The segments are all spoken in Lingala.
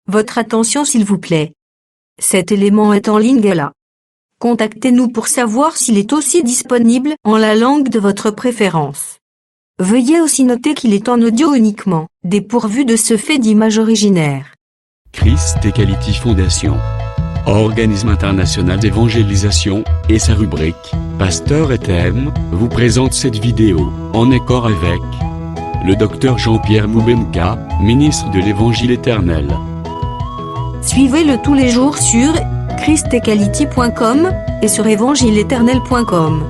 Votre attention s'il vous plaît. Cet élément est en ligne là. Contactez-nous pour savoir s'il est aussi disponible en la langue de votre préférence. Veuillez aussi noter qu'il est en audio uniquement, dépourvu de ce fait d'image originaire. Christ Equality Foundation, organisme international d'évangélisation, et sa rubrique « Pasteur et thème » vous présente cette vidéo, en accord avec le Dr Jean-Pierre Moubenka, ministre de l'Évangile éternel. Suivez-le tous les jours sur christequality.com et sur évangile-éternel.com.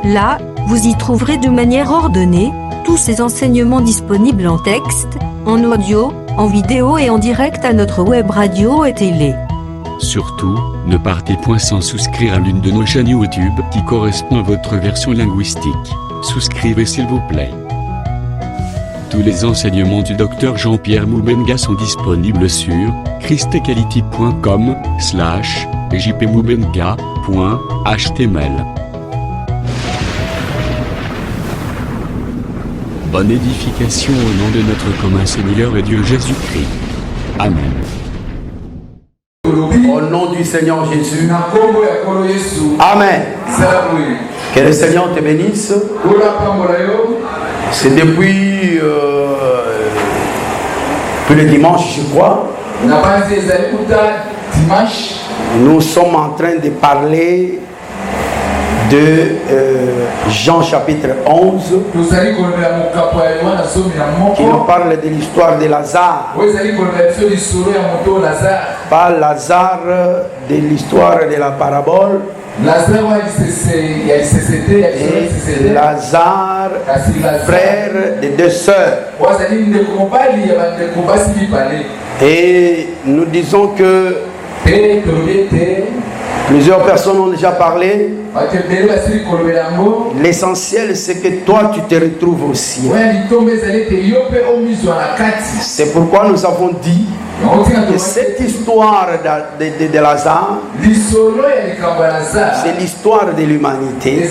Là, vous y trouverez de manière ordonnée tous ces enseignements disponibles en texte, en audio, en vidéo et en direct à notre web radio et télé. Surtout, ne partez point sans souscrire à l'une de nos chaînes YouTube qui correspond à votre version linguistique. Souscrivez s'il vous plaît. Tous les enseignements du Dr Jean-Pierre Moubenka sont disponibles sur christequality.com/jpmoubenka.html. Bonne édification au nom de notre commun Seigneur et Dieu Jésus-Christ. Amen. Au nom du Seigneur Jésus. Amen. Que le Seigneur te bénisse. C'est depuis le dimanche, je crois. Nous sommes en train de parler de Jean chapitre 11 qui nous parle de l'histoire de Lazare. Pas Lazare de l'histoire de la parabole. Lazare, frère de deux sœurs. Et nous disons que plusieurs personnes ont déjà parlé. L'essentiel, c'est que toi, tu te retrouves aussi. C'est pourquoi nous avons dit que cette histoire de Lazare, c'est l'histoire de l'humanité,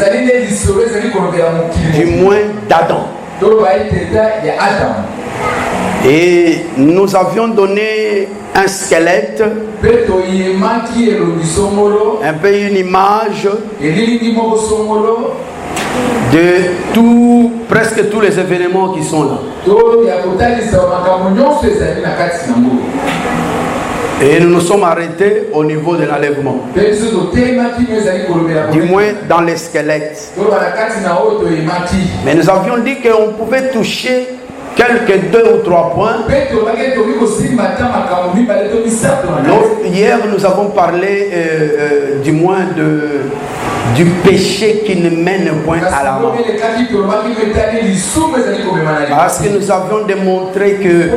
du moins d'Adam. Et nous avions donné un squelette, un peu une image de presque tous les événements qui sont là. Et nous nous sommes arrêtés au niveau de l'enlèvement, du moins dans les squelettes. Mais nous avions dit qu'on pouvait toucher quelques 2 ou 3 points. Hier, nous avons parlé du moins du péché qui ne mène point à la mort. Parce que nous avions démontré que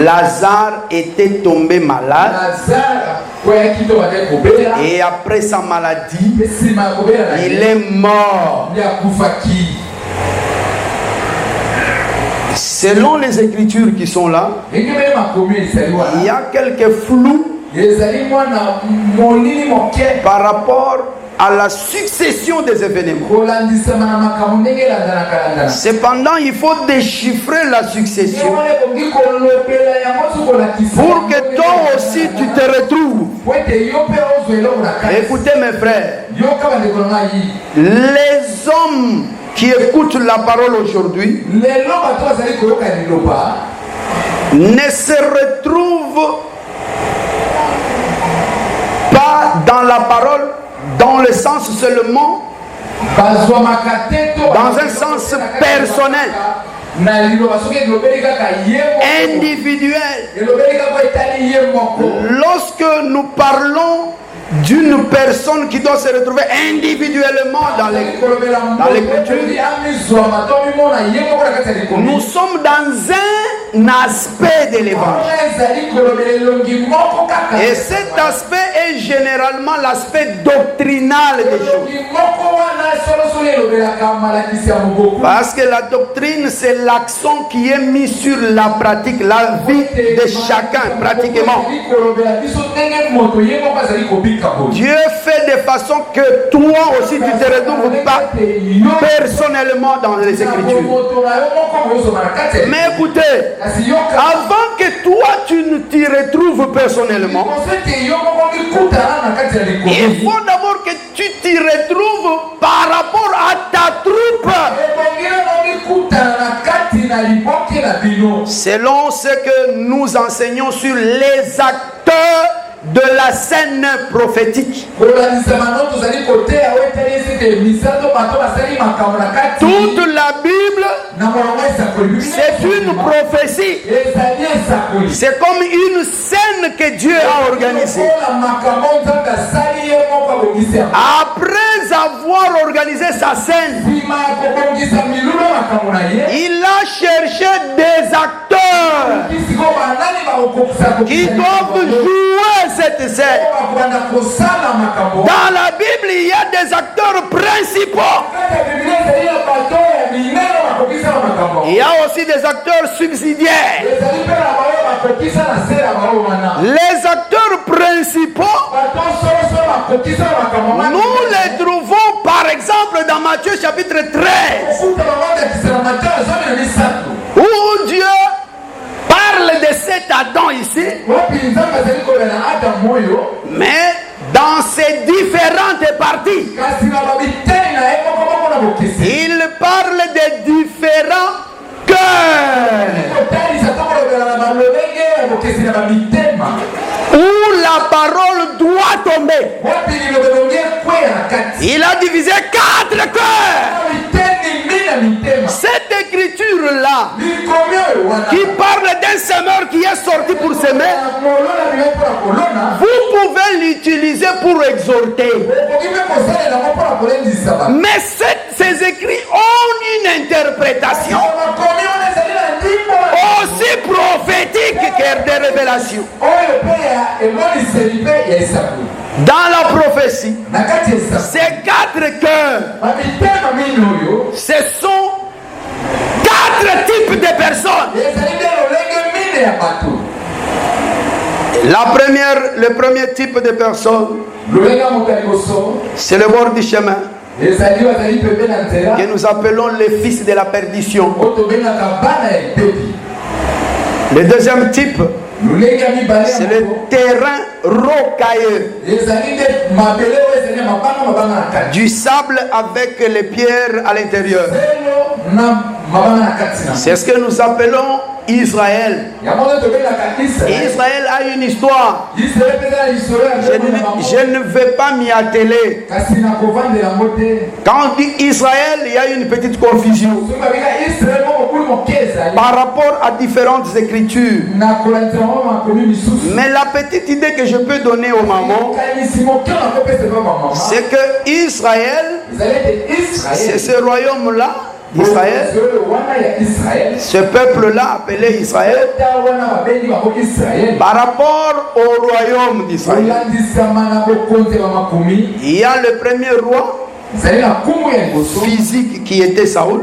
Lazare était tombé malade. Et après sa maladie, il est mort. Selon les écritures qui sont là, il y a quelques flous par rapport à la succession des événements. Cependant, il faut déchiffrer la succession pour que toi aussi tu te retrouves. Écoutez mes frères, les hommes qui écoutent la parole aujourd'hui ne se retrouvent pas dans la parole dans le sens seulement, dans un sens personnel, individuel. Lorsque nous parlons d'une personne qui doit se retrouver individuellement dans l'écriture, nous sommes dans un aspect de l'évangile. Et cet aspect est généralement l'aspect doctrinal des choses. Parce que la doctrine, c'est l'accent qui est mis sur la pratique, la vie de chacun pratiquement. Dieu fait de façon que toi aussi tu te retrouves pas personnellement dans les Écritures. Mais écoutez, avant que toi personnellement, il faut d'abord que tu t'y retrouves par rapport à ta troupe. Selon ce que nous enseignons sur les acteurs de la scène prophétique. Toute la Bible, c'est une prophétie. C'est comme une scène que Dieu a organisée. Après avoir organisé sa scène, il a cherché des acteurs qui doivent jouer cette scène. Dans la Bible, il y a des acteurs principaux. Il y a aussi des acteurs subsidiaires. Les acteurs principaux, nous les trouvons par exemple dans Matthieu chapitre 13, où Dieu parle de cet Adam ici, mais dans ses différentes parties. Il parle des différents cœurs où la parole doit tomber. Il a divisé 4 cœurs. Cette écriture-là, qui parle d'un semeur qui est sorti pour semer, vous pouvez l'utiliser pour exhorter. Mais ces écrits ont une interprétation aussi prophétique que des révélations. Dans la prophétie, ces 4 cœurs, ce sont 4 types de personnes. Le premier type de personne, c'est le bord du chemin, que nous appelons les fils de la perdition. Le deuxième type, c'est le terrain rocailleux, du sable avec les pierres à l'intérieur. C'est ce que nous appelons Israël. Israël a une histoire. Je ne vais pas m'y atteler. Quand on dit Israël, il y a une petite confusion par rapport à différentes écritures. Mais la petite idée que je peux donner aux mamans, c'est que Israël, c'est ce royaume-là, Israël, ce peuple-là appelé Israël, par rapport au royaume d'Israël, il y a le premier roi physique qui était Saoul,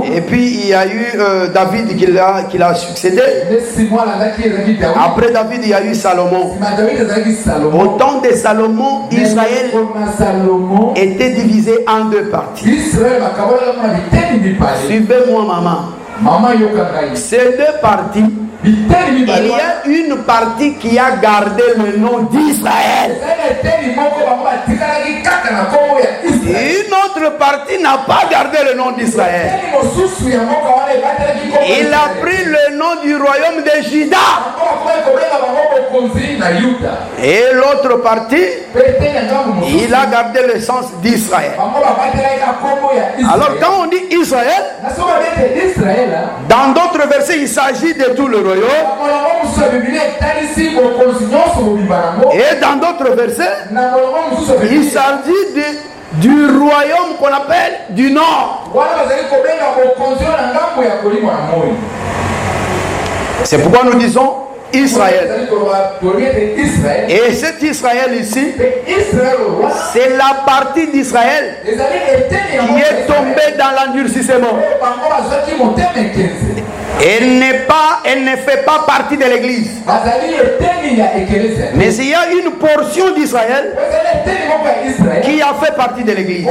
et puis il y a eu David qui l'a succédé. Après David, il y a eu Salomon. Au temps de Salomon, Israël était divisé en 2 parties. Suivez-moi, maman. Ces 2 parties, il y a une partie qui a gardé le nom d'Israël. Une autre partie n'a pas gardé le nom d'Israël. Il a pris le nom du royaume de Juda. Et l'autre partie, il a gardé le sens d'Israël. Alors quand on dit Israël, dans d'autres versets, il s'agit de tout le royaume. Et dans d'autres versets, il s'agit du royaume qu'on appelle du Nord. C'est pourquoi nous disons Israël. Et cet Israël ici, c'est la partie d'Israël qui est tombée dans l'endurcissement. Elle ne fait pas partie de l'église. Mais il y a une portion d'Israël qui a fait partie de l'église.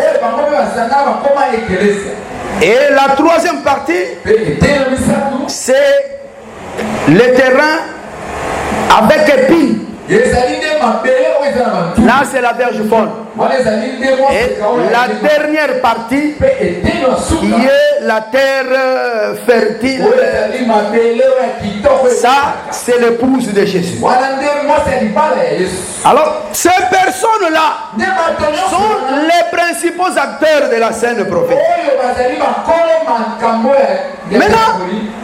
Et la troisième partie, c'est le terrain avec épines. Là, c'est la verge folle. Et la dernière partie, qui est la terre fertile, ça, c'est l'épouse de Jésus. Alors, ces personnes-là sont les principaux acteurs de la scène prophétique. Maintenant,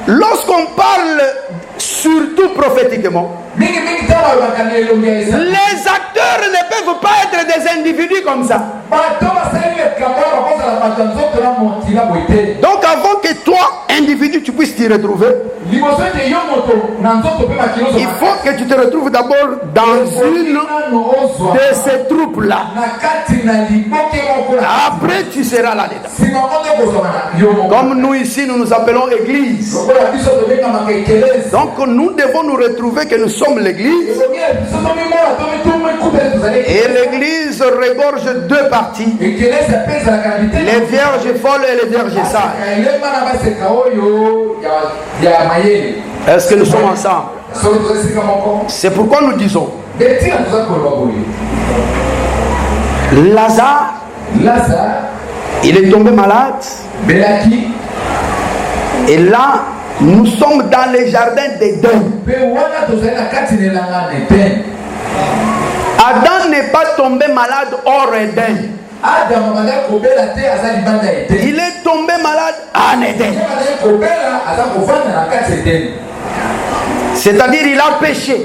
lorsqu'on parle surtout prophétiquement, les acteurs ne peuvent pas être des individus comme ça. Donc avant que toi, individu, tu puisses t'y retrouver, il faut que tu te retrouves d'abord dans une de ces troupes-là. Après, tu seras là-dedans. Comme nous ici, nous nous appelons Église. Donc nous devons nous retrouver que nous sommes l'Église. Et l'Église regorge deux parties, les vierges folles et les vierges sages. Est-ce que nous sommes ensemble? C'est pourquoi nous disons Lazare, il est tombé malade. Et là, nous sommes dans les jardins d'Éden. Adam n'est pas tombé malade hors Éden. Il est tombé malade en Éden. C'est-à-dire il a péché.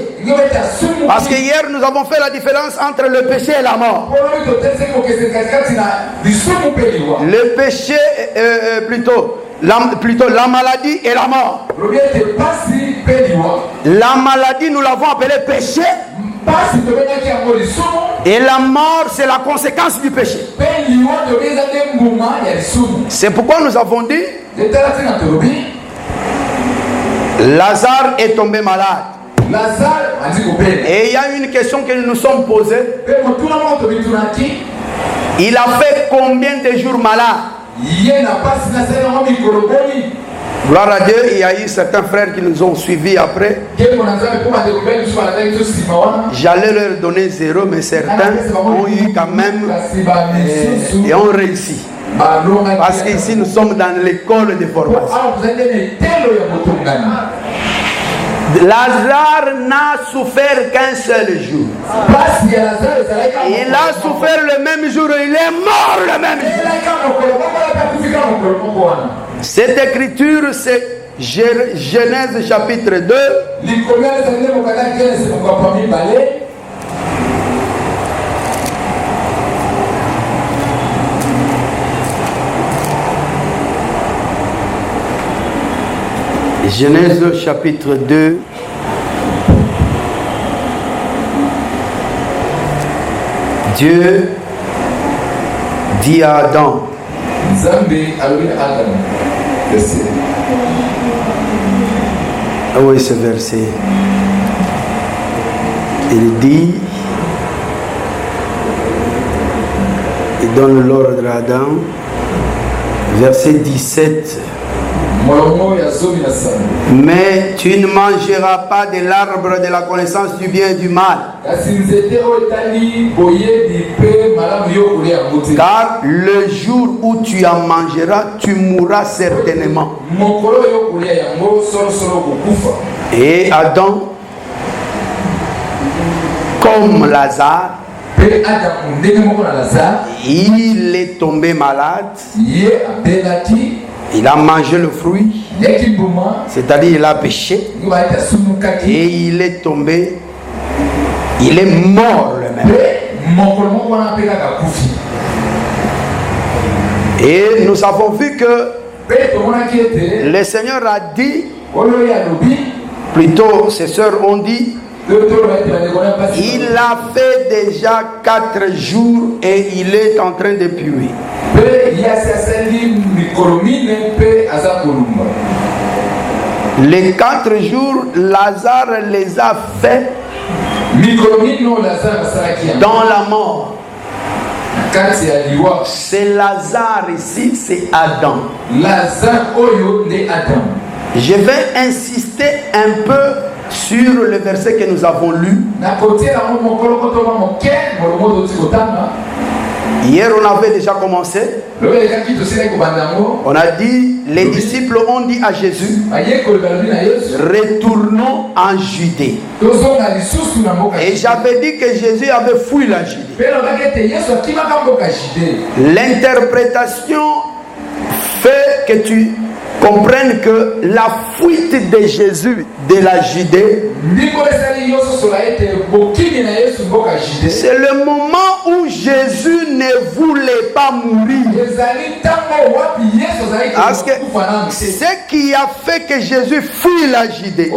Parce que hier nous avons fait la différence entre le péché et la mort. Le péché, plutôt la maladie et la mort. La maladie nous l'avons appelée péché. Et la mort, c'est la conséquence du péché. C'est pourquoi nous avons dit Lazare est tombé malade. Et il y a une question que nous nous sommes posée. Il a fait combien de jours malade? Gloire à Dieu, il y a eu certains frères qui nous ont suivis après. J'allais leur donner 0, mais certains ont eu quand même et ont réussi. Parce qu'ici nous sommes dans l'école de formation. Lazare n'a souffert qu'un seul jour. Il a souffert le même jour et il est mort le même jour. Cette écriture, c'est Genèse chapitre 2. Genèse chapitre 2. Dieu dit à Adam. Ah oui, ce verset. Il dit, il donne l'ordre à Adam, verset 17. Mais tu ne mangeras pas de l'arbre de la connaissance du bien et du mal. Car le jour où tu en mangeras, tu mourras certainement. Et Adam, comme Lazare, il est tombé malade. Il a mangé le fruit, c'est-à-dire il a péché, et il est tombé, il est mort le même. Et nous avons vu que le Seigneur a dit, plutôt ses sœurs ont dit, il a fait déjà 4 jours et il est en train de puer. Les 4 jours, Lazare les a fait dans la mort. C'est Lazare ici, c'est Adam. Je vais insister un peu sur le verset que nous avons lu. Hier, on avait déjà commencé. On a dit, les disciples ont dit à Jésus, retournons en Judée. Et j'avais dit que Jésus avait fui la Judée. L'interprétation fait que tu comprennes que la fuite de Jésus de la Judée, c'est le moment où Jésus ne voulait pas mourir. Parce que ce qui a fait que Jésus fuit la Judée,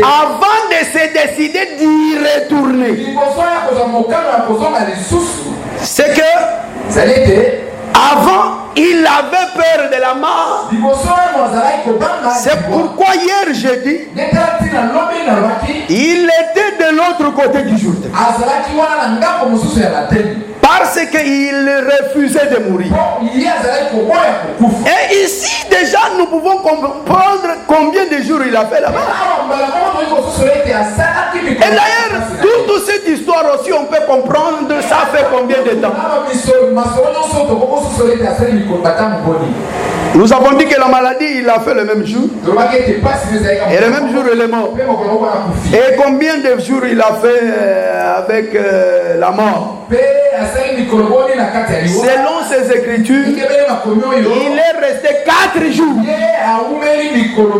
avant de se décider d'y retourner, c'est que avant, il avait peur de la mort. C'est pourquoi hier jeudi, il était de l'autre côté du Jourdain. Parce qu'il refusait de mourir. Et ici déjà nous pouvons comprendre combien de jours il a fait là-bas. Et d'ailleurs, toute cette histoire aussi on peut comprendre ça fait combien de temps. Nous avons dit que la maladie il a fait le même jour. Et le même jour il est mort. Et combien de jours il a fait avec la mort? Selon ces écritures, il est resté 4 jours.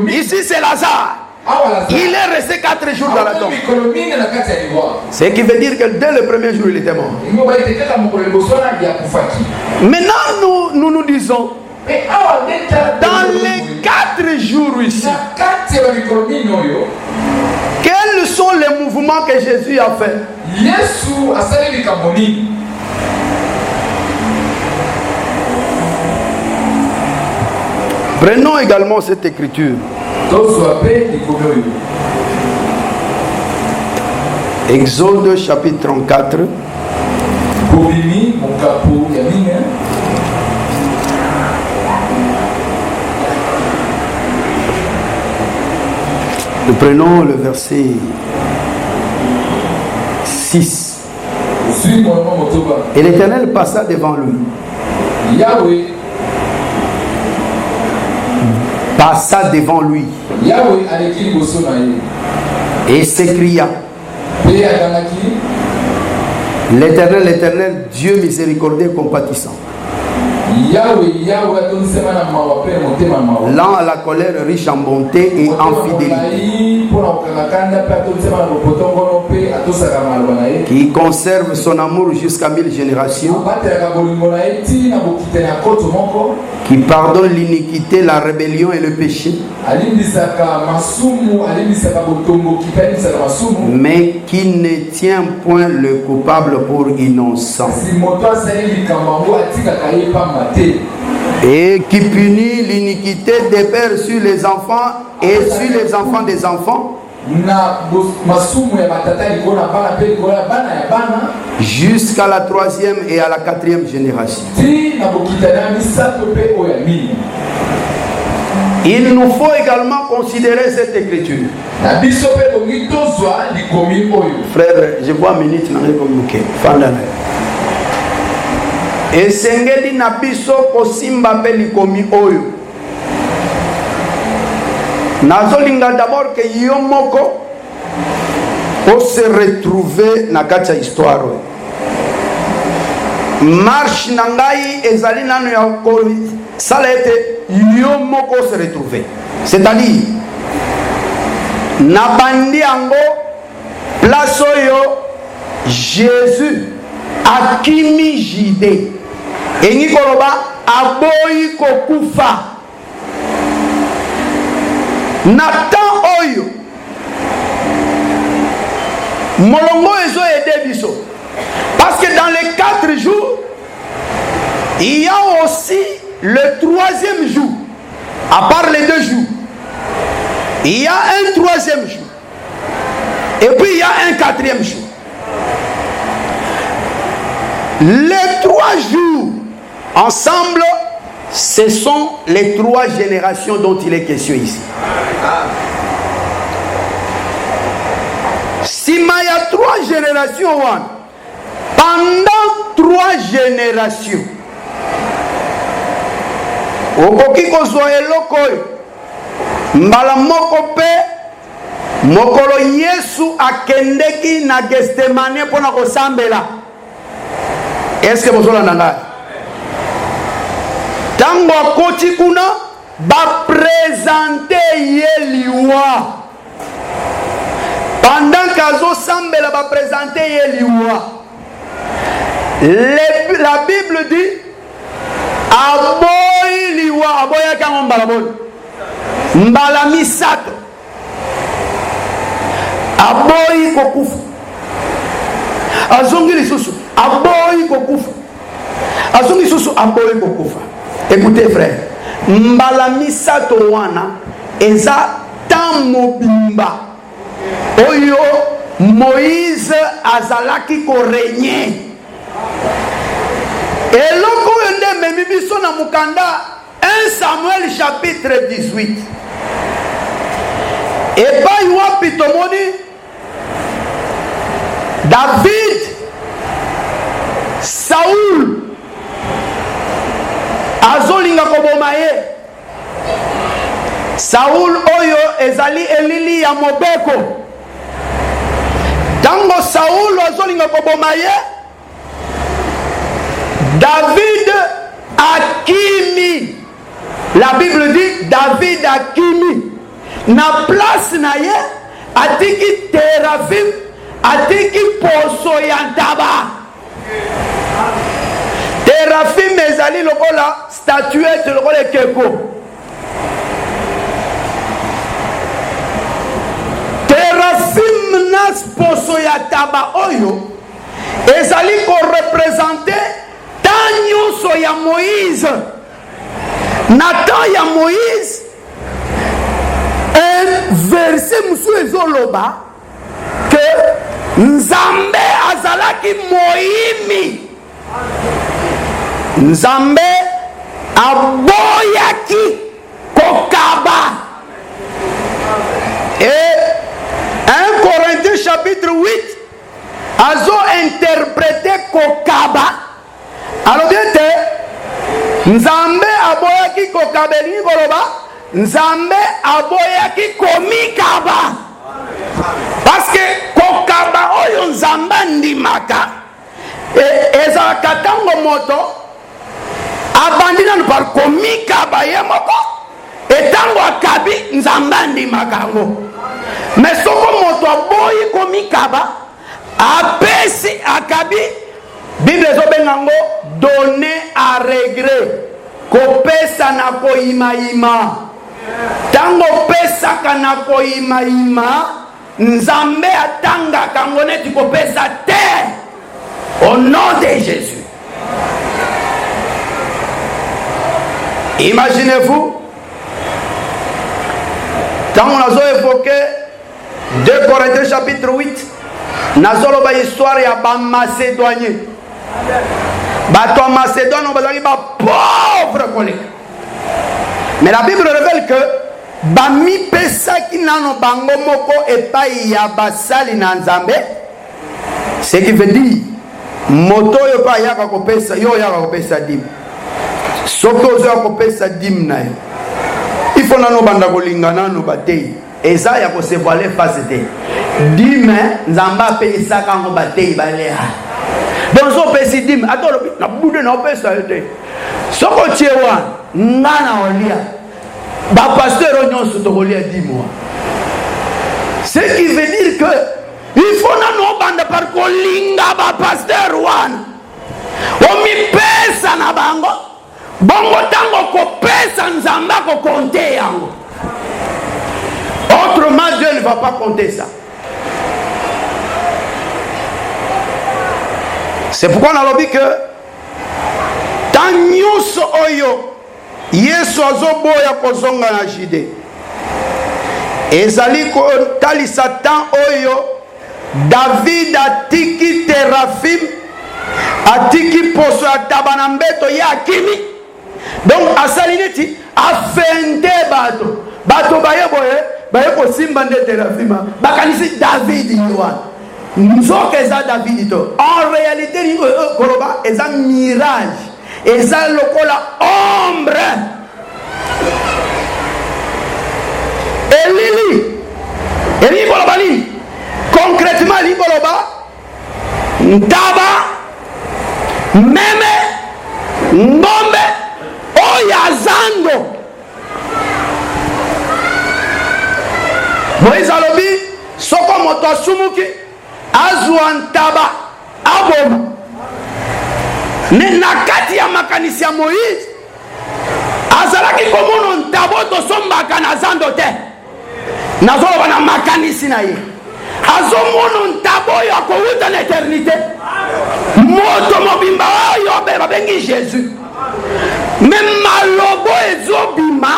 Ici c'est Lazare. Il est resté 4 jours dans la tombe. Ce qui veut dire que dès le premier jour il était mort. Maintenant nous disons, dans les 4 jours ici, quels sont les mouvements que Jésus a fait? Prenons également cette écriture. Exode chapitre 34. Nous prenons le verset 6. Et l'Éternel passa devant lui. Passa devant lui. Et s'écria. L'Éternel, l'Éternel, Dieu miséricordieux et compatissant. Lent à la colère, riche en bonté et en fidélité, qui conserve son amour jusqu'à 1000 générations, qui pardonne l'iniquité, la rébellion et le péché, mais qui ne tient point le coupable pour innocent, et qui punit l'iniquité des pères sur les enfants et sur les enfants des enfants, jusqu'à la 3e et à la 4e génération. Il nous faut également considérer cette écriture. Frère, je vois une minute dans le communiqué. Esengeli na biso kosimba mpe likomi oyo. Nazolinga d'abord que yo moko o se retrouver na kati ya histoire. Marche na ngai ezali nano ya ko sala ete yo moko se retrouver. C'est-à-dire na bandi yango place oyo Jésus akimi Judée. Engi koloba aboyi kokufa. Nathan oyo molongo ezo ede biso. Parce que dans les 4 jours, il y a aussi le 3e jour. À part les 2 jours, il y a un 3e jour. Et puis il y a un 4e jour. Les 3 jours ensemble, ce sont les 3 générations dont il est question ici. sima ya 3 générations wana, pendant 3 générations okoki kozwa eloko oyo mbala moko pe mokolo Yesu akendeki na Getsemane mpona kosambela. Est-ce que bozolanda ngai? Tango akoti kuna baprésente ye liwa. Pendant qu'azosambela baprésente ye liwa. La Bible dit aboyi liwa, aboya kango mbala boni mbala misato, aboyi kokufa, azongi lisusu aboyi kokufa, azongi lisusu aboyi kokufa. Écoutez frère, mbala misato wana eza tan mobimba oyo Moïse azalaki korenye. Eloko oyo nde memi biso na mukanda 1 Samuel chapitre 18. Epai wapi tomoni David, Saul azolinga koboma ye. Saul oyo ezali elili ya mobeko. Tango Saul azolinga koboma ye, David akimi. La Bible dit David akimi. Na place na ye atiki terafim, atiki poso ya ntaba. Terafim ezali lokola statuette, lokola keko. Terafim nas poso ya taba oyo ezali ko représenter tanyoso ya Moïse. Nathan ya Moïse, un verset musu ezoloba que Nzambe azalaki moyimi. Nzambe aboyaki kokaba. Et 1 Corinthiens chapitre 8 azo interprété kokaba. Alors bien Nzambe aboyaki kokabeli koloba, Nzambe aboyaki komikaba. Parce que kokaba oyo Nzambe ndimaka ezalaka tango moto abandina par komikaba ye moko etango akabi Nzambe ndimaka ngo. Mais soko moto aboyi komikaba apesi akabi, Bible ezobengango donner à regret. Kopesa na koima ima. Tango pesa kana koima ima, Nzambe atanga kango neti kopesa te. Au nom de Jésus. Imaginez-vous, tango nazo évoqué 2 Corinthiens chapitre 8, nazo ba histoire ya ba Macédonien. Bato en Macédoine, on va dire pauvre collègue. Mais la Bible révèle que Bami pesa ki nano bango moko epai ya basali na Nzambe. Ce qui veut dire moto yo pa yaka ko pesa, yo yaka ko pesa dim. Soko zo ko pesa dim na yo. Il faut nano banda ko lingana no batei. Eza ya ko se voiler face te. Dime Nzamba pesa kango batei balea. Donc so pesi dim atolo na bude na pesa ete. Soko tiewa ngana olia. Ba pasteur onyoso to olia dimwa. Ce qui veut dire que il faut na no banda par kolinga ba pasteur wan. O mi pesa na bango. Bongo tango ko pesa Nzamba ko compter yango. Autrement Dieu ne va pas compter ça. C'est pourquoi on a dit que tant nyuso oyo Yesu azoboya kozonga na jide ezali ko tali Satan oyo David atiki terafim atiki poso atabana mbeto ya akimi. Donc asalineti afende bato baye boye baye ko simba nde terafima bakanisi David yoa nzoka eza David to. En réalité koloba eza mirage, eza lokola ombre. Eli koloba nini? Concrètement li koloba ntaba meme ngombe oya zando. Moïse alobi soko moto asumuki azwa ntaba aboma. Ne nakati ya makanisi ya Moïse azalaki komono ntabo tosombaka na zando te. Nazoloba na makanisi na ye azomono ntabo oyo akowuta na eternité. Moto mobimba oyo babengi Jésus. Même malobo ezobima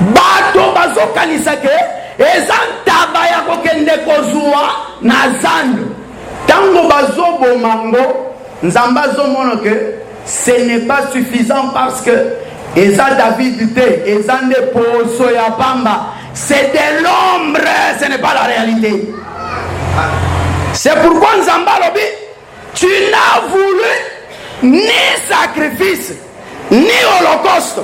bato bazokanisa ke eza ntaba ya kokende kozwa na zando. Tango bazobomango Nzambe azomona ke ce n'est pas suffisant parce que eza David te, eza nde poso ya pamba. C'est de l'ombre, ce n'est pas la réalité. C'est pourquoi Nzambe alobi, tu n'as voulu ni sacrifice, ni holocauste.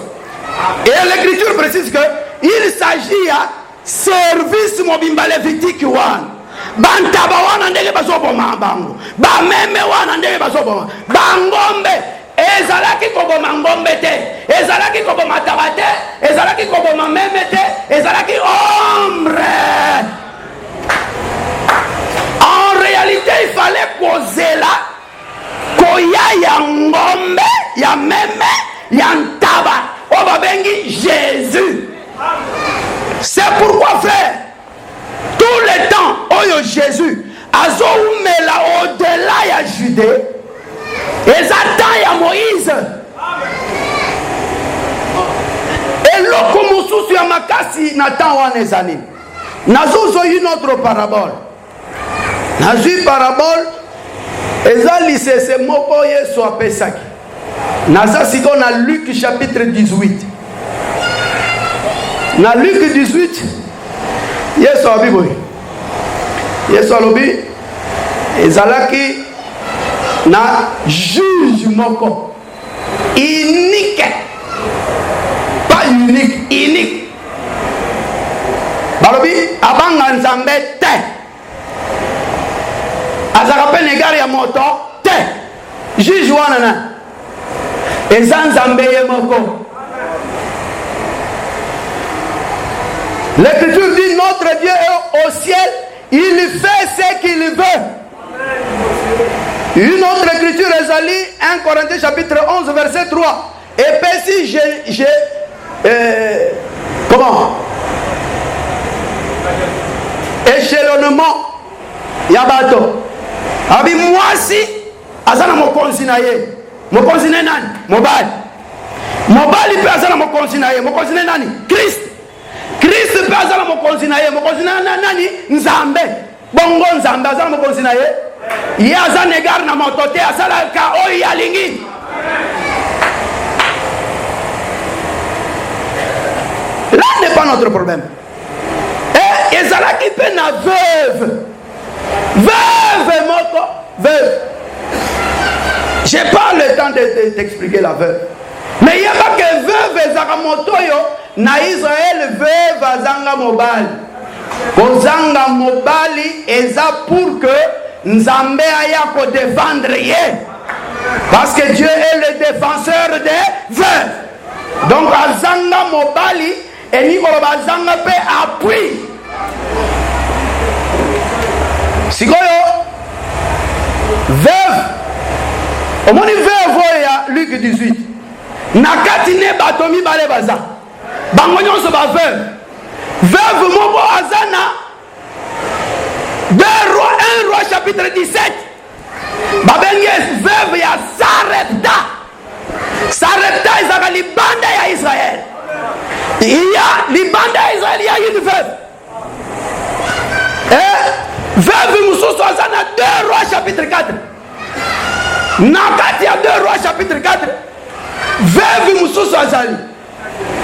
Et l'écriture précise que il s'agit à service mobimba lévitique wan. Bantaba wana ndenge bazoboma bango. Ba meme wana ndenge bazoboma. Bangombe ezalaki koboma ngombe te, ezalaki koboma taba te, ezalaki koboma meme te, ezalaki ombre. En réalité, il fallait kozela koya ya ngombe, ya meme, ya ntaba. On va bengi Jésus. C'est pourquoi frère, tout le temps, oyo Jésus, azoumela au-delà ya Judée, ezata ya Moïse. Et loko mususu ya makasi natan wana ezali. Nazozo une autre parabole. Nazui parabole, ezali c'est moko Yesu apesaki. Naza siko na Luc chapitre 18. Na Luc 18, Yesu abiboy. Yesu alobi ezalaki na juge moko unique, pas unique, unique. Balobi abanga Nzambe te, azaka negari ya moto te. Juge wana na eza Nzambe ye moko. L'écriture dit notre Dieu est au ciel, il fait ce qu'il veut. Une autre écriture est 1 Corinthiens chapitre 11 verset 3. Et puis si j'ai comment échelonnement yabato. Abi moi si azana mokonzi na ye. Mokonzi ne nani? Mobali. Mobali pe azana mokonzi na ye. Mokonzi ne nani? Christ. Christ pe azala mokonzi na ye. Mokonzi na nani? Nzambe. Bongo Nzambe azala mokonzi na ye. Ye aza negar na motote azala ka oyi alingi. Là n'est pas notre problème. Et ezala ki pe na veuve. Veuve moko. Veuve. J'ai pas le temps de t'expliquer la veuve. Mais il n'y a pas que veuve ezaka motoyo. Na Israël veuve azanga mobali. Kozanga mobali eza pour que Nzambe aya ko défendre ye. Parce que Dieu est le défenseur des veuves. Donc azanga mobali et ni bazanga pe appui. Sikoyo veuve. Au moni veuve ya Luc 18. Nakati ne batomi bale baza. Bango nyonso ba veuve. Veuve moko azana 1 roi chapitre 17. Babenge veuve ya Sarepta. Sarepta ezaka libanda ya Israël. Il y a libanda ya Israël, il y a une veuve. Et veuve mususu azana 2 rois chapitre 4. Nakati ya 2 rois chapitre 4. Veuve mususu azali.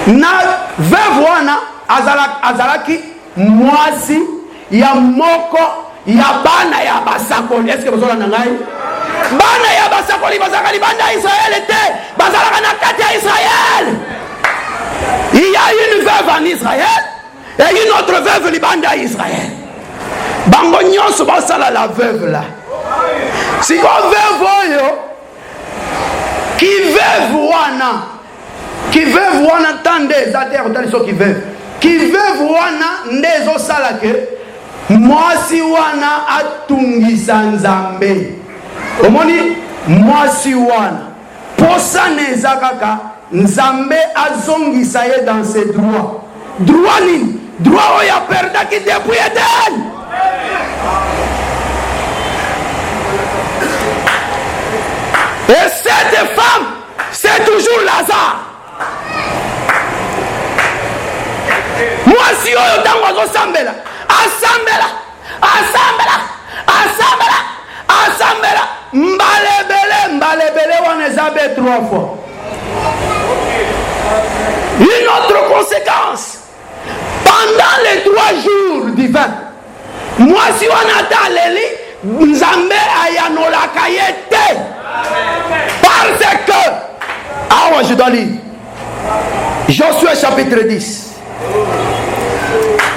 Na veuve wana azalaki mwasi ya moko ya bana ya basakoli. Est-ce que vous avez entendu? Bana ya basakoli bazalaka libanda ya Israël te, bazalaka na kati ya Israël. Il y a une veuve en Israël et une autre veuve libanda ya Israël. Bango nyonso basala la veuve là. Si ko veuve oyo qui veuve wana tande ezate otali so qui veuve wana ndezo sala ke mwasi wana atungisa nzambe. Omoni mwasi wana posa neza kaka nzambe azongisa ye dans ses droits. Droit nini? Droit oyo aperdaki depuis Eden. Et cette femme, c'est toujours Lazare. Mwasi oyo tango azosambela, asambela, mbalebele wana ezabe 3 fois. Une autre conséquence, pendant les 3 jours divins, mwasi wana ataleli nzambe ayanolaka ye te. Parce que, ah ouais, je dois lire Josué chapitre 10.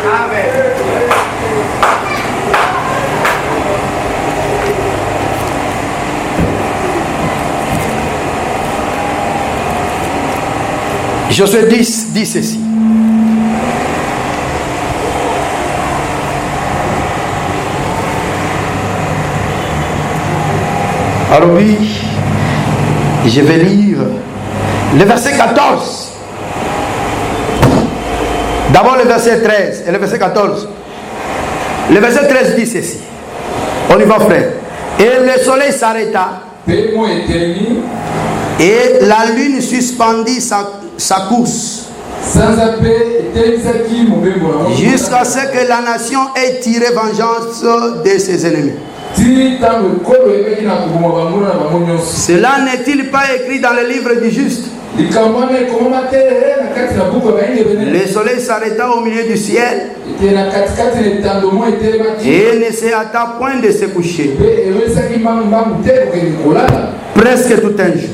Amen. Josué 10 dit ceci. Alors oui, je vais lire le verset 14. D'abord le verset 13 et le verset 14. Le verset 13 dit ceci. On y va, frère. Et le soleil s'arrêta. Et la lune suspendit sa course. Jusqu'à ce que la nation ait tiré vengeance de ses ennemis. Cela n'est-il pas écrit dans le livre du juste? Le soleil s'arrêta au milieu du ciel et ne se hâta point de se coucher. Presque tout un jour.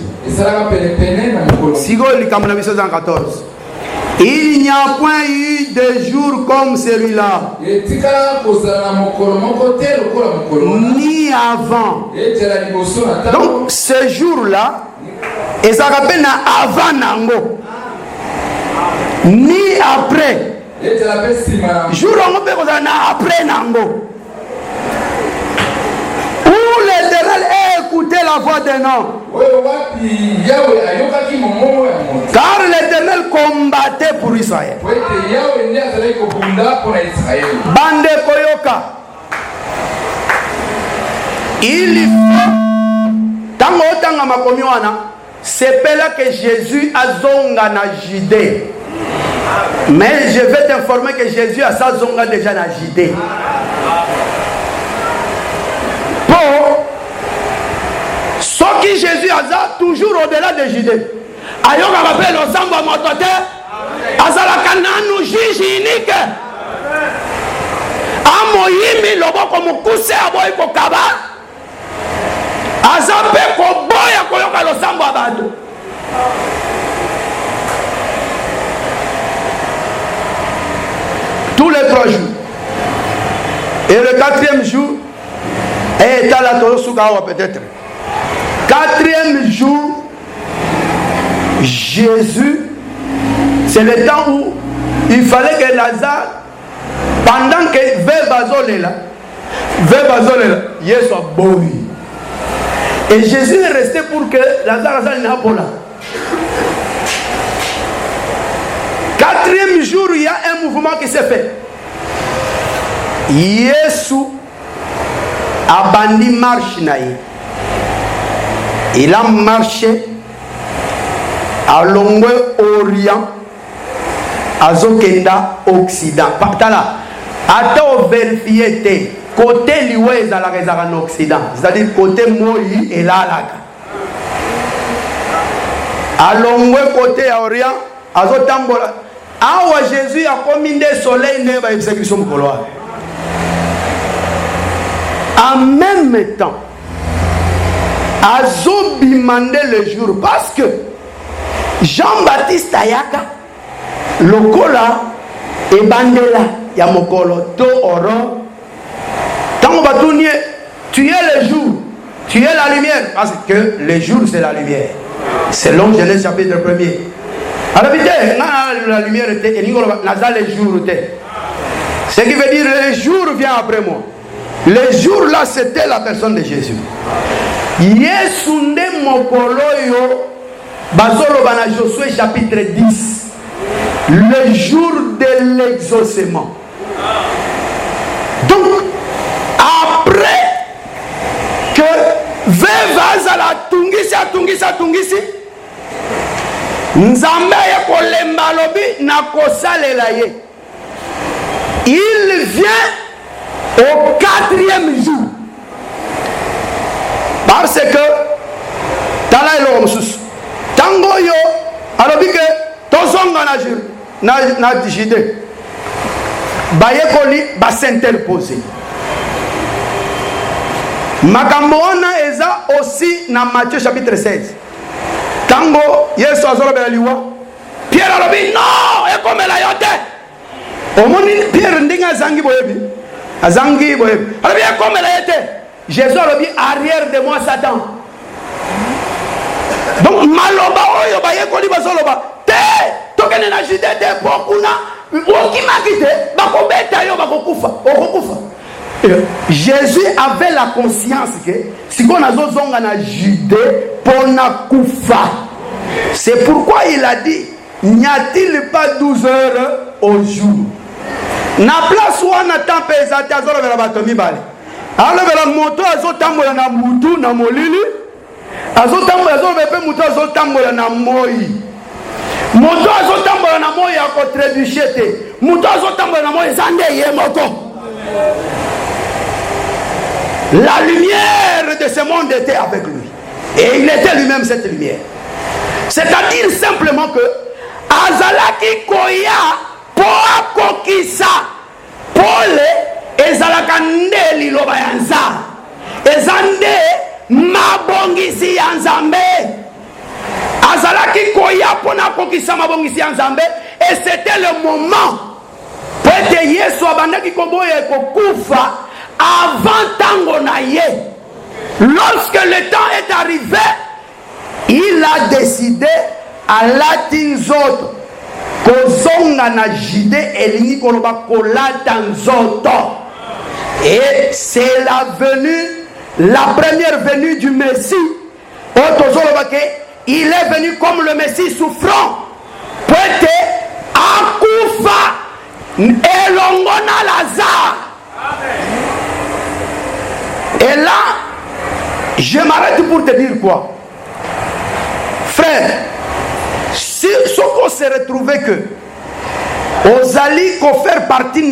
Il n'y a point eu de jour comme celui-là, ni avant. Donc ce jour-là, et ça rappelle avant Nango, ni après. Jour on peut après Nango. Où l'Éternel a écouté la voix d'un homme. Car l'Éternel combattait pour Israël. Bande Koyoka. Il faut. Tango makomiwana. C'est là que Jésus a zonga na Judée. Mais je vais t'informer que Jésus a sa zonga déjà na Judée. Ce qui Jésus a toujours au-delà de Judée. Ayoka rappelle au Samba Motote. Azala kananu juge unique. Amoyimi loboko mukuse aboy ko kaba. Azape ko boya ko yoka lo Samba bado. Tous les 3 jours. Et le 4e jour, et à la Torosukawa peut-être. 4e jour, Jésus, c'est le temps où il fallait que Lazare, pendant que Veuve il soit beau. Et Jésus est resté pour que Lazare n'a pas là. 4e jour, il y a un mouvement qui s'est fait. Jésus a bandi marche naïe. Il a marché à l'ongwe orient, à Zokenda occident. Partala, attends vérifier côté lioué à la réserve en occident, c'est-à-dire côté Moïse et là à l'ongwe côté orient, à Zotambola. Ah Jésus a commis des soleils ne va exécution coloa. en même temps azobimande le jour parce que Jean-Baptiste ayaka lokola ebandela ya mokolo to oro tango batunie tu es le jour, tu es la lumière parce que le jour c'est la lumière selon Genèse chapitre 1er. Alors la lumière était et le jour était. Ce qui veut dire le jour vient après moi. Le jour là c'était la personne de Jésus. Yesu nde mokolo yo bazolo bana Josué chapitre 10. Le jour de l'exaucement. Donc après que vevaza la tungisi nzambe ya kolemba lobi na kosalela ye. Il vient au 4e jour. Parce que tala elo mususu tango yo alobi ke tozonga na jour na digide bayekoli ba s'interposer makambo wana eza aussi na Matthieu chapitre 16 tango Yesu azolobela liwa Pierre alobi non ekomela yo te omoni Pierre ndinga azangi boyebi alobi ekomela yo te Jésus alobi arrière de moi Satan. Donc maloba oyo bayekoli bazoloba te tokene na jide te pokuna okimakite bakobeta yo bakokufa okokufa. Jésus avait la conscience que si on a zozonga na Judée pour na kufa. C'est pourquoi il a dit n'y a-t-il pas 12 heures au jour. Na place où on attend pesate azolobela bato mibale. Alobela moto azotambola na mutu na molili. Azotambola azobepe moto azotambola na moi. Moto azotambola na moi ya kotrébûcher te. Moto azotambola na moi zande ye moko. La lumière de ce monde était avec lui. Et il était lui-même cette lumière. C'est-à-dire simplement que Azalaki koya po akokisa pole ezalaka nde liloba ya Nzambe. Ezande mabongisi ya Nzambe. Azalaki koya po na akokisa mabongisi ya Nzambe. Et c'était le moment pour que Yesu abandaki koboya kokufa avant tango na ye. Lorsque le temps est arrivé, il a décidé à l'Atinzoto kozonga na jide elingi koloba kolata nzoto. Et c'est la première venue du Messie. Il est venu comme le Messie souffrant. Poete akufa elongona Lazare. Et là, je m'arrête pour te dire quoi? Frère, si ce qu'on s'est retrouvé que Ozali qu'on faire partie de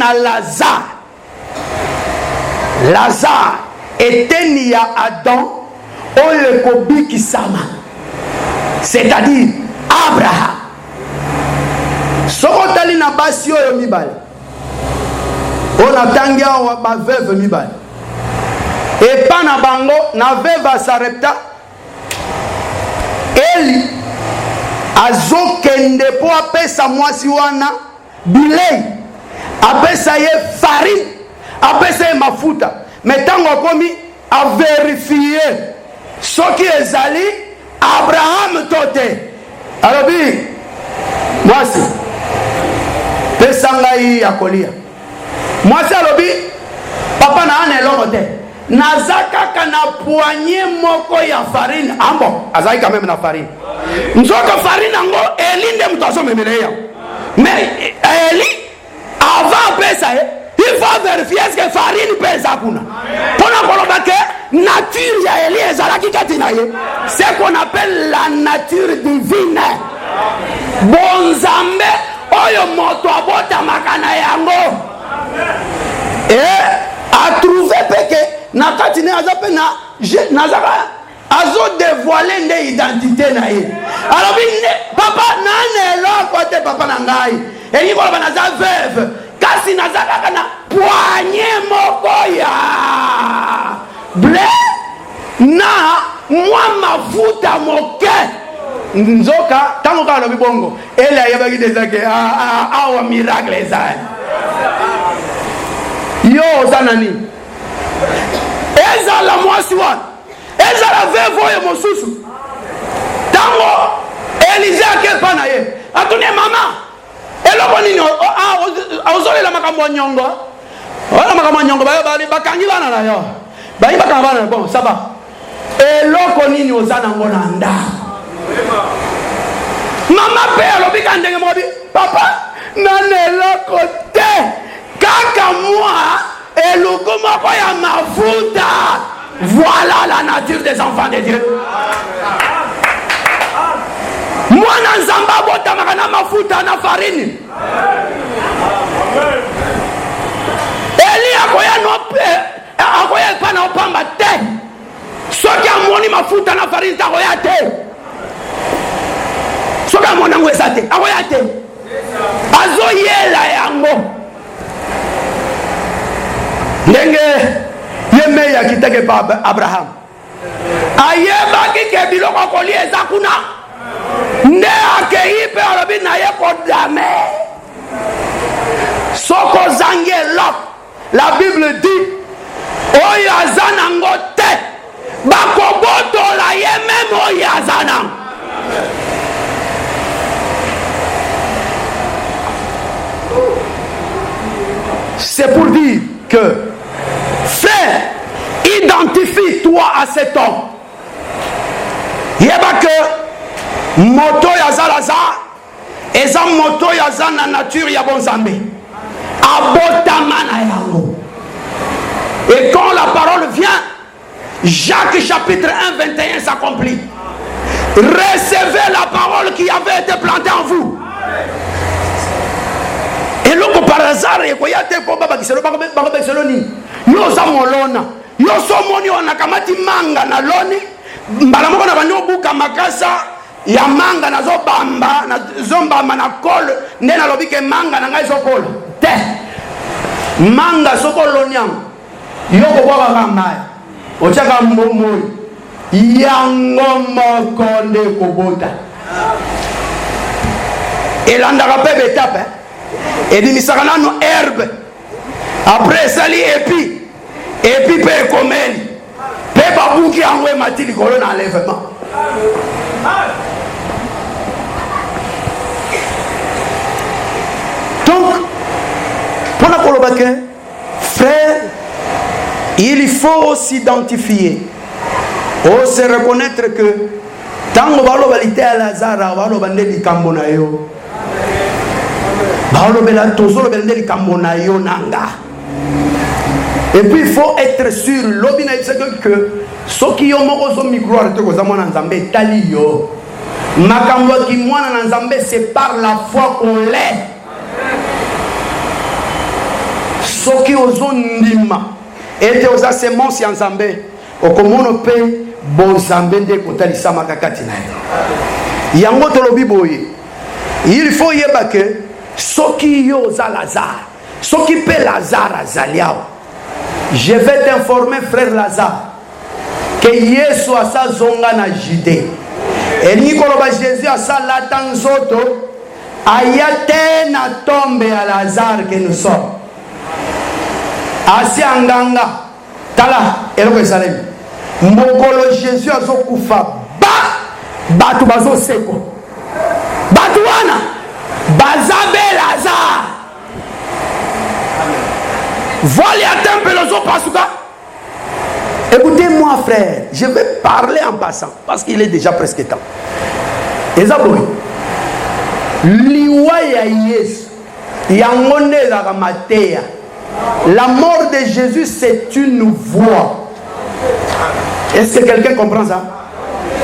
Lazare était ni à Adam on le kobi kisama, c'est-à-dire Abraham. Ce qu'on t'a dit na basio yo mibale, on a tangia ba veuve mibale. Et pas na bango na veuve Sarepta Eli azokende po apesa mwasi wana bilei, apesa ye farine, apesa ye mafuta. Mais tango akomi a vérifier ce qui est allé Abraham tote. Alors bi mwasi pesa ngai akolia. Mwasi alobi papa na ane longo te. Nazaka kana poignée moko ya farine ambo azai quand même na farine nzoka farine ngo Eli nde mutaso memeleya. Mais Eli avant pesa il faut vérifier est-ce que farine pesa kuna pona koloba ke nature ya Eli ezalaki kati na ye. C'est qu'on appelle la nature divine. Bonzambe oyo moto abota makana yango et a trouvé peke na katine azape na zaka azo dévoiler nde identité na ye. Alors papa nane lo kote papa na ngai et ngolo bana za veuve kasi na zaka kana poignée moko ya moi mafuta moke nzoka tango ka lobi bongo ele ayebaki déjà que awa miracle ezali yo ozanani ezala mwasi wana ezala vevo ye mosusu tango Élisée akepa na ye atuni mama eloko nini ozolela makambo nyongo wala makambo nyongo bali bakangi bana na yo bayi bakanga bana bon ça va eloko nini ozana ngona nda mama pe alobi ka ndenge mobi papa naneloko te kaka moi eloko moko ya mafuta. Voilà la nature des enfants de Dieu. Moi nanzamba bota makana mafuta na farine. Eli akoya pa na opamba te. Soki amoni mafuta na farine takoya te. Soki amoni ngo esate akoya te. Azo yela yango. Ndenge yeme ya kiteke pa Abraham. Ayeba ki biloko koli ezakuna. Ne akei pe alobi na ye kodame. Soko zangelo. La Bible dit oyo azana ngote bakoboto la ye même oyo azana. C'est pour dire que frère, identifie-toi à cet homme. Yeba que moto ya zalaza eza moto ya zana nature ya bonzambe abotama na yango. Et quand la parole vient, Jacques chapitre 1 21 s'accomplit. Recevez la parole qui avait été plantée en vous. Et l'autre par hasard, il y a des baba qui se le bakabexeloni. Yo sa molona. Yo so moni ona kamati manga na loni. Mbala moko na banyo buka makasa ya manga na zo bamba na zomba na kol nde na lobi ke manga na ngai zo kol. Te. Manga soko loniam. Yo ko baba kamba. Ochaka mbomoy. Yango mokonde kobota. Elanda rapebe étape. Et dit misakana no herbe. Après sali épi pe komeli. Pe babuki angwe matili kolona enlèvement. Donc pour la kolobake frère, il faut s'identifier. On se reconnaître que tango balo balite à Lazare balo bande di kambona yo. Et puis il faut être sûr que ceux qui ont micro c'est par la foi qu'on l'est. Ceux qui ont ndima et aux semences en zambé au commun pe bon zambé de kotalisa makakati na yo. Yango tolobi boye. Il faut yeba que Soki yo za Lazare, soki pe Lazare azaliao. Je vais t'informer frère Lazare que Yesu asa zonga na Judée. Et Nikoloba Jésus asa latanzoto ayate na tombe à Lazare que nous sommes. Asi anganga tala eloko esalemi. Mokolo Jésus azo kufa batu bazo seko. Batu wana Bazabe Lazare. Voilà un peu le pasuka. Écoutez-moi frère, je vais parler en passant parce qu'il est déjà presque temps. Ezaboy. Liwa ya Yesu. Yangone za Matéa. La mort de Jésus c'est une voie. Est-ce que quelqu'un comprend ça?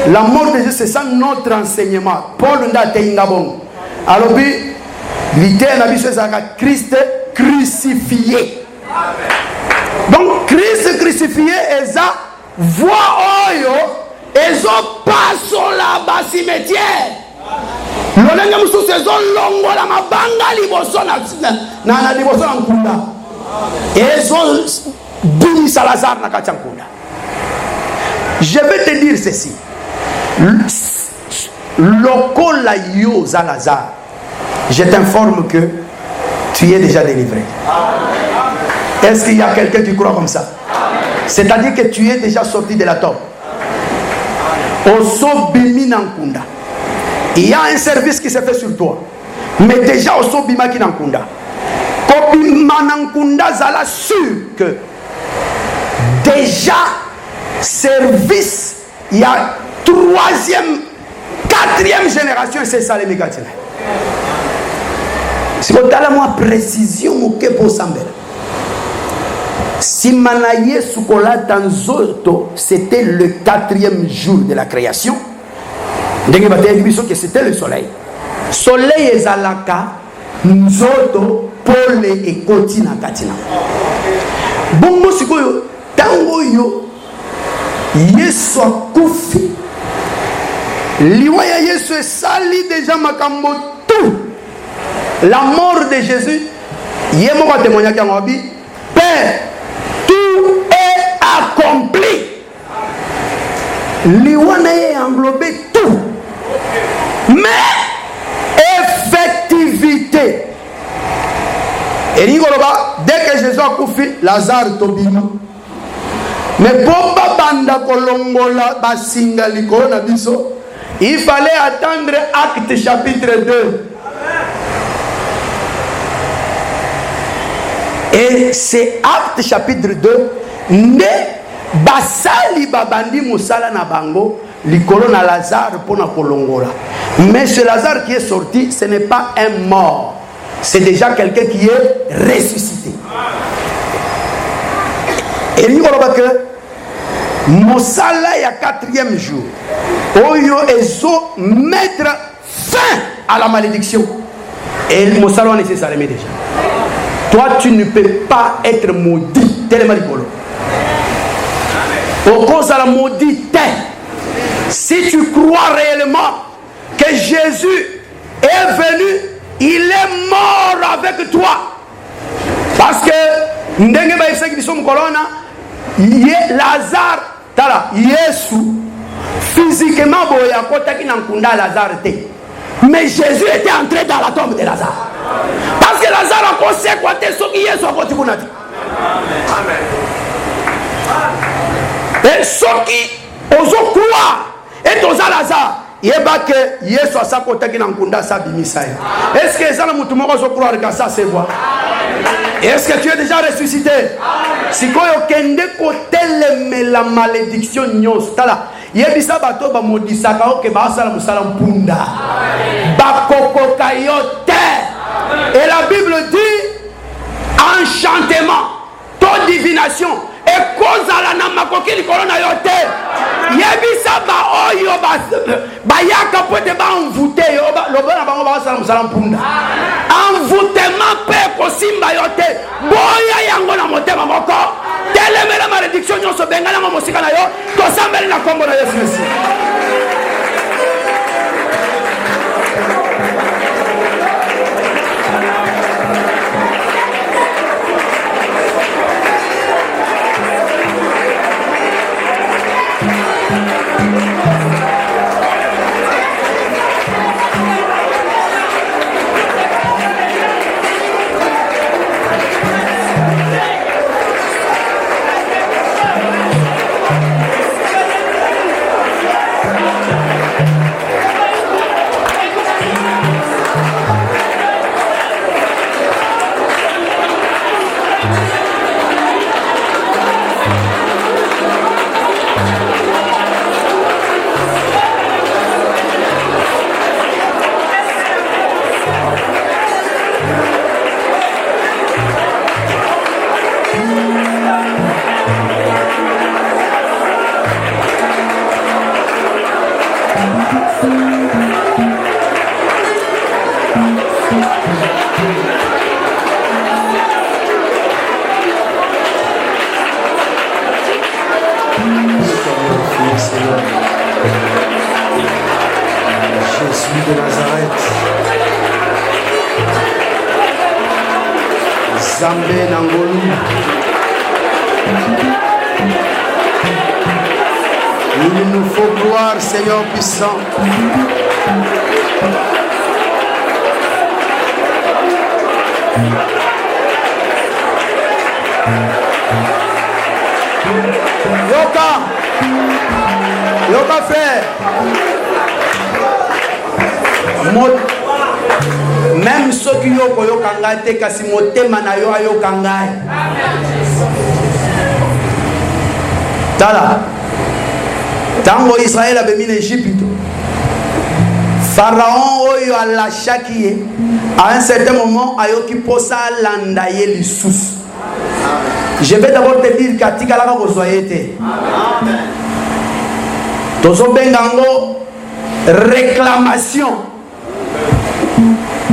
La mort de Jésus c'est ça notre enseignement. Paul nda teingabon. Alors, l'idée c'est Christ crucifié. Donc, Christ crucifié est ça, voix oyo, et zo passo là-bas cimetière. L'olenge musu saison longo la mabanga liboso na liboso na nkunda. Et zo bini Salazar na kati nkunda. Je vais te dire ceci. Lokola yo Zalazar, je t'informe que tu es déjà délivré. Est-ce qu'il y a quelqu'un qui croit comme ça? C'est-à-dire que tu es déjà sorti de la tombe. Il y a un service qui se fait sur toi. Mais déjà, au Sobima qui n'enkunda. Kobima n'enkunda zala sûr que déjà, service, il y a 3e, 4e génération, c'est ça les mégatines. Si vous avez moi précision, ok pour Sambel. Si Manaye Soukola Tanzoto, c'était le 4e jour de la création. C'était le soleil. Soleil et Zalaka, Nzoto, Pole et Kotina Katina. Bongo Sikoyo, Tango Yo, Yesu Koufi. Liwaya Yesu est sali déjà Makambo tout. La mort de Jésus, Yemo va témoigner à Moabi, Père, tout est accompli. Liwana est englobé tout. Mais effectivité. Et Rigoloba, dès que Jésus a couffé, Lazare Tobima. Mais pour Banda Kolongola Basinga Likona Biso, il fallait attendre Acte chapitre 2. Et c'est Acte chapitre 2, ne basali babandi musala na bango, likolo na Lazare pour na kolongola. Mais ce Lazare qui est sorti, ce n'est pas un mort. C'est déjà quelqu'un qui est ressuscité. Et il dit que Mosala y a 4e jour. Oyo ezo mettre fin à la malédiction. Et Mosala on essaie ça déjà. Toi tu ne peux pas être maudit. Tellement rigolo. Au cause de la maudite. Si tu crois réellement que Jésus est venu, il est mort avec toi. Parce que Lazare, tala, Yesu, physiquement, Lazare. Mais Jésus était entré dans la tombe de Lazare. Parce que Lazare a pensé quoi ce qui est sur votre bonheur. Et ceux qui osent croire et osent Lazare. Il y a que Yesu a sa côté qui n'a pas sa bimisaï. Est-ce que ça n'a pas croire que ça c'est quoi? Est-ce que tu es déjà ressuscité? Si tu as la malédiction, il y a des sabato ba modisaka que ba sala musala mpunda ba kokoka yote. Et la Bible dit enchantement, ton divination et cause à la namakoki likolona yote. Yebisa ba oyo ba yaka pote ba envoûté yo lo bona bango ba sala musala mpunda. Envoûtement pe ko simba yote. Boya yango na motema moko. Telemela malédiction nyonso bengala mo mosika na yo to sambela na kombo na Yesu. Jésus de Nazareth, Zambé Nangolu, Il nous faut gloire, Seigneur puissant. Yoka frère. Même ceux qui yoko yokanga te kasi motema na yo ayokanga. Tala. Tango Israël a béni l'Égypte. Pharaon oyo alachaki à un certain moment ayoki posa landaye les sous. Je vais d'abord te dire katika la ko soyete. Tozo bengango réclamation.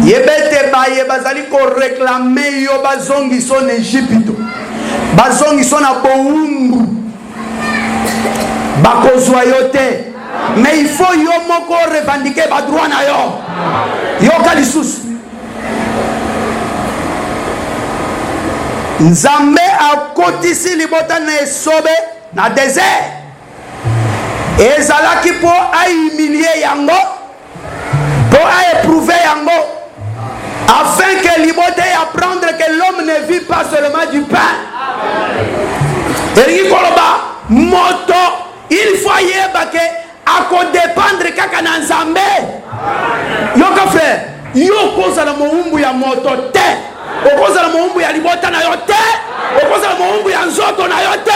Yebete baye bazali ko réclamer yo bazongi son Égypte. Bazongi son na boumbu. Bakozwa yo te. Mais il faut yo moko revendiquer ba droit na yo. Yo kalisous. Nzambe akotisi libota na esobe na désert. Ezalaki po a humilier yango, po a éprouver yango, afin que libota apprendre que l'homme ne vit pas seulement du pain. Et koloba moto, il faut yeba ke ako dépendre kaka na Nzambe. Yo ka frère, yo koza na moumbu ya moto te. Okoza na moumbu ya libota na yo te. Okoza na moumbu ya nzoto na yo te.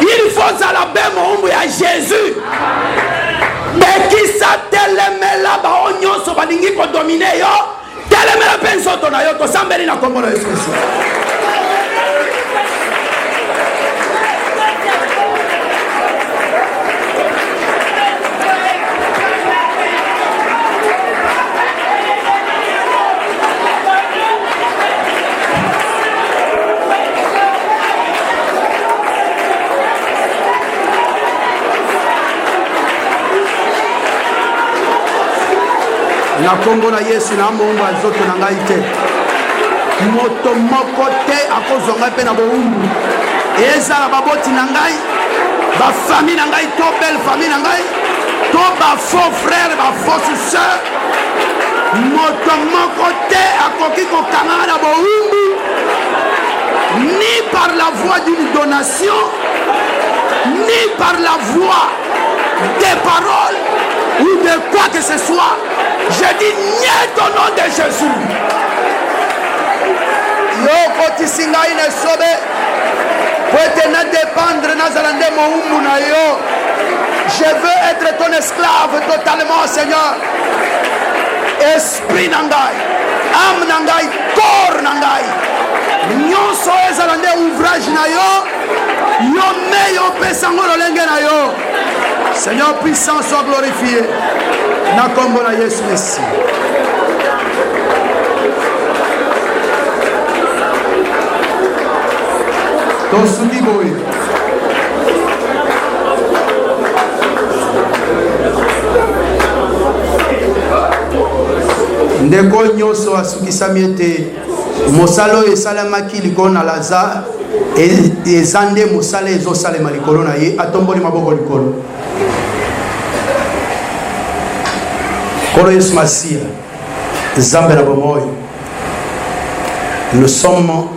Il faut la be moumbu ya Jésus. Mais qui sa telemela ba onyoso balingi ko dominer yo. Telemela pe nzoto na yo to sambeli na kombo na Yesu. Na kombo na Yesu na mongo azoto na ngai te. Moto moko te akozonga pe na boumbu. Eza la baboti na ngai, ba famille na ngai, to belle famille na ngai, to ba faux frère, ba fausse sœur. Moto moko te akoki ko kanga na boumbu. Ni par la voie d'une donation, ni par la voie des paroles ou de quoi que ce soit. Je dis niet au nom de Jésus. Yo koti singa ine sobe. Poete na dépendre na zalande moumbu na yo. Je veux être ton esclave totalement, Seigneur. Esprit nangai, âme nangai, corps nangai. Nyonso ezalande ouvrage na yo. Yo me yo pesango lolenge na yo. Seigneur puissant, sois glorifié. Na kombo na Yesu Messi. Tosuki boy. Ndeko nyoso asukisami ete mosalo esalamaki likolo na Lazare ezande mosala ezosalema likolo na ye atomboli maboko likolo. Nous sommes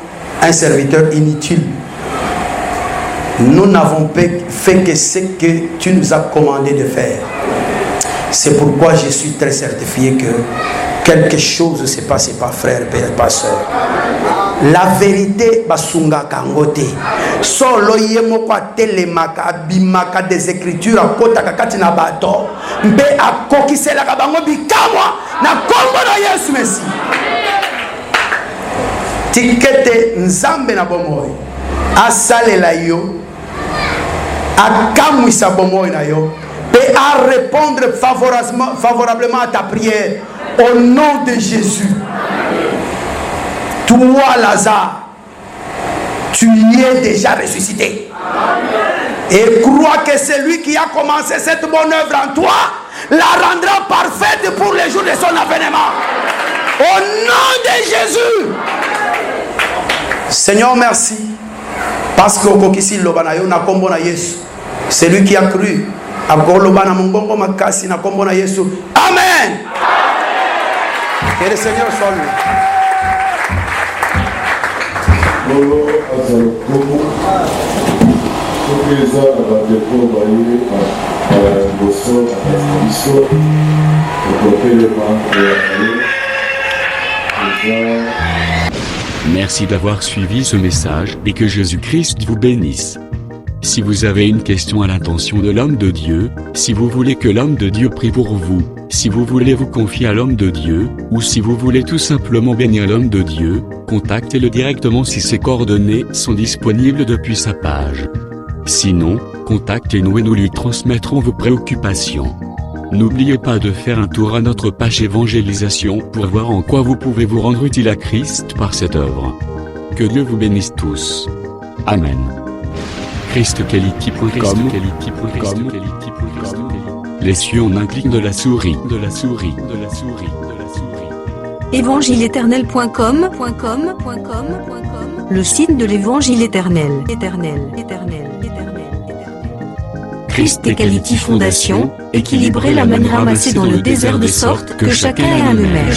un serviteur inutile. Nous n'avons fait que ce que tu nous as commandé de faire. C'est pourquoi je suis très certifié que quelque chose s'est passé par frère, père, par soeur. La vérité basunga kangote solo yemo kwa telemaka bimaka des écritures akota kakati na bato mbe akokisela ka bango bikamwa na kombo na Yesu Messi. Tikete nzambe na bomoy asalela yo akamwisa bomoy na yo et à répondre favorablement à ta prière au nom de Jésus. Toi, Lazare, tu y es déjà ressuscité. Amen. Et crois que celui qui a commencé cette bonne œuvre en toi la rendra parfaite pour les jours de son avènement. Au nom de Jésus. Seigneur, merci. Parce que celui qui a cru akoloba na mongongo makasi na kombo na Yesu. Amen. Que le Seigneur soit loué. Merci d'avoir suivi ce message et que Jésus-Christ vous bénisse. Si vous avez une question à l'intention de l'homme de Dieu, si vous voulez que l'homme de Dieu prie pour vous, si vous voulez vous confier à l'homme de Dieu, ou si vous voulez tout simplement bénir l'homme de Dieu, contactez-le directement si ses coordonnées sont disponibles depuis sa page. Sinon, contactez-nous et nous lui transmettrons vos préoccupations. N'oubliez pas de faire un tour à notre page évangélisation pour voir en quoi vous pouvez vous rendre utile à Christ par cette œuvre. Que Dieu vous bénisse tous. Amen. ChristQuality.com. Les cieux en un clic de la souris. Évangile-éternel.com, le site de l'évangile éternel. Christ Equality Fondation, équilibrer la manne ramassée dans le désert de sorte que chacun ait un email.